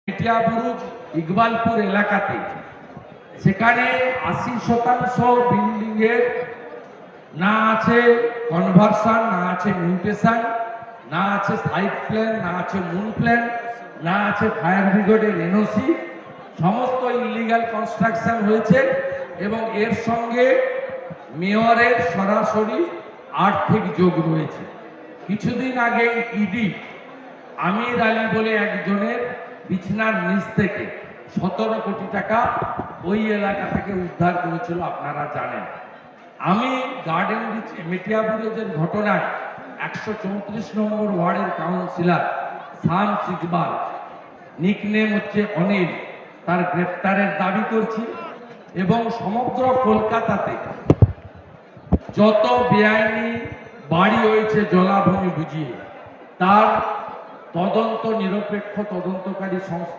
মেটিয়াবুরুজ ইকবালপুর এলাকাতে সেখানে 80% বিল্ডিং এর না আছে কনভার্সন, না আছে মিউটেশন, না আছে সাইট প্ল্যান, না আছে মুন প্ল্যান, না আছে ফায়ার ব্রিগেডের এনওসি। সমস্ত ইলিগাল কনস্ট্রাকশন হয়েছে এবং এর সঙ্গে মেয়রের সরাসরি আর্থিক যোগ রয়েছে। কিছুদিন আগে ইডি আমির আলী বলে একজনের বিছনার নিচ থেকে 17 কোটি টাকা ওই এলাকা থেকে উদ্ধার করেছিল, আপনারা জানেন। আমি গার্ডেন রিচ মেটিয়াবুরুজের ঘটনায় 134 নম্বর ওয়ার্ডের কাউন্সিলর শামস ইকবাল, নিকনেম হচ্ছে অনিল, তার গ্রেপ্তারের দাবি করছি এবং সমগ্র কলকাতাতে যত বেআইনি বাড়ি হয়েছে জলাভূমি বুঝিয়ে তার তদন্ত নিরপেক্ষ তদন্তকারী সংস্থা